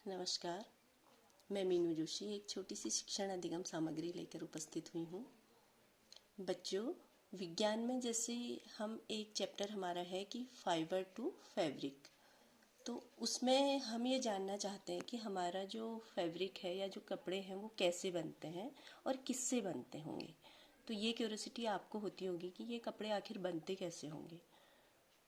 नमस्कार, मैं मीनू जोशी एक छोटी सी शिक्षण अधिगम सामग्री लेकर उपस्थित हुई हूँ। बच्चों, विज्ञान में जैसे हम एक चैप्टर हमारा है कि फाइबर टू फैब्रिक, तो उसमें हम ये जानना चाहते हैं कि हमारा जो फैब्रिक है या जो कपड़े हैं वो कैसे बनते हैं और किससे बनते होंगे। तो ये क्यूरियोसिटी आपको होती होगी कि ये कपड़े आखिर बनते कैसे होंगे।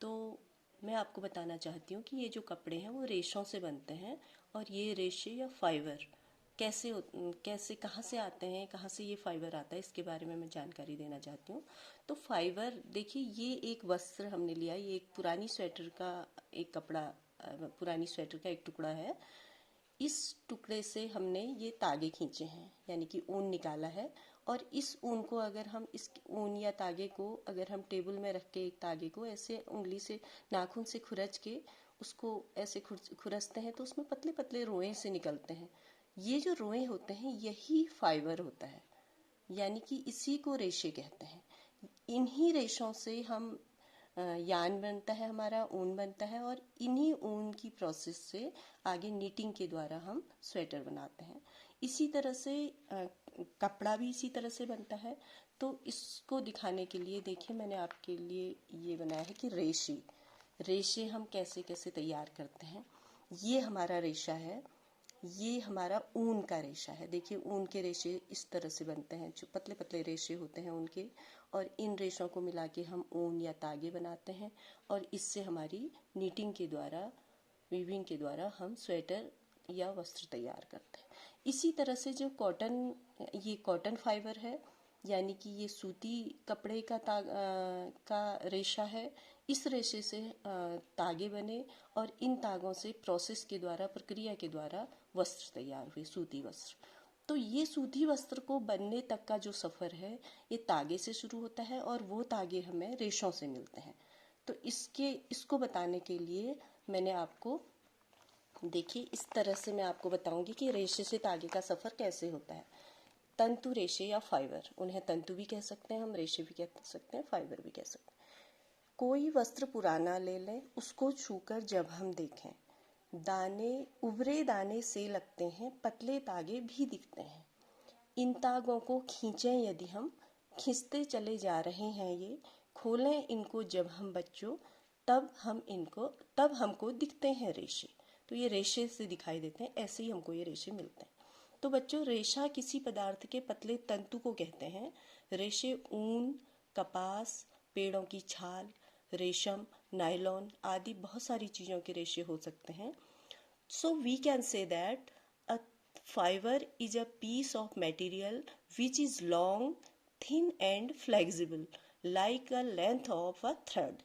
तो मैं आपको बताना चाहती हूँ कि ये जो कपड़े हैं वो रेशों से बनते हैं और ये रेशे या फाइबर कैसे कहाँ से आते हैं, कहाँ से ये फाइबर आता है, इसके बारे में मैं जानकारी देना चाहती हूँ। तो फाइबर देखिए, ये एक वस्त्र हमने लिया, ये एक पुरानी स्वेटर का एक कपड़ा, पुरानी स्वेटर का एक टुकड़ा है। इस टुकड़े से हमने ये तागे खींचे हैं, यानी कि ऊन निकाला है। और इस ऊन को अगर हम इस ऊन या तागे को अगर हम टेबल में रख के एक तागे को ऐसे उंगली से नाखून से खुरच के उसको ऐसे खुरचते हैं तो उसमें पतले पतले रोए से निकलते हैं। ये जो रोए होते हैं यही फाइबर होता है, यानी कि इसी को रेशे कहते हैं। इन्हीं रेशों से हम यान बनता है, हमारा ऊन बनता है, और इन्हीं ऊन की प्रोसेस से आगे नीटिंग के द्वारा हम स्वेटर बनाते हैं। इसी तरह से कपड़ा भी इसी तरह से बनता है। तो इसको दिखाने के लिए देखिए, मैंने आपके लिए ये बनाया है कि रेशे रेशे हम कैसे कैसे तैयार करते हैं। ये हमारा रेशा है, ये हमारा ऊन का रेशा है। देखिए, ऊन के रेशे इस तरह से बनते हैं, जो पतले पतले रेशे होते हैं उनके, और इन रेशों को मिला के हम ऊन या तागे बनाते हैं और इससे हमारी नीटिंग के द्वारा, वीविंग के द्वारा हम स्वेटर या वस्त्र तैयार करते हैं। इसी तरह से जो कॉटन, ये कॉटन फाइबर है, यानी कि ये सूती कपड़े का रेशा है। इस रेशे से तागे बने और इन तागों से प्रोसेस के द्वारा, प्रक्रिया के द्वारा वस्त्र तैयार हुए, सूती वस्त्र। तो ये सूती वस्त्र को बनने तक का जो सफ़र है ये तागे से शुरू होता है और वो तागे हमें रेशों से मिलते हैं। तो इसको बताने के लिए मैंने आपको, देखिए, इस तरह से मैं आपको बताऊंगी कि रेशे से तागे का सफ़र कैसे होता है। तंतु रेशे या फाइबर, उन्हें तंतु भी कह सकते हैं हम, रेशे भी कह सकते हैं, फाइबर भी कह सकते हैं। कोई वस्त्र पुराना ले लें, उसको छूकर जब हम देखें, दाने, उभरे दाने से लगते हैं, पतले तागे भी दिखते हैं। इन तागों को खींचें यदि हम, खींचते चले जा रहे हैं ये, खोलें इनको जब हम बच्चों, तब हमको दिखते हैं रेशे। तो ये रेशे से दिखाई देते हैं, ऐसे ही हमको ये रेशे मिलते हैं। तो बच्चों, रेशा किसी पदार्थ के पतले तंतु को कहते हैं। रेशे ऊन, कपास, पेड़ों की छाल, रेशम, नायलॉन आदि बहुत सारी चीज़ों के रेशे हो सकते हैं। So we can say that a fiber is a piece of material which is long, thin and flexible, like a length of a thread.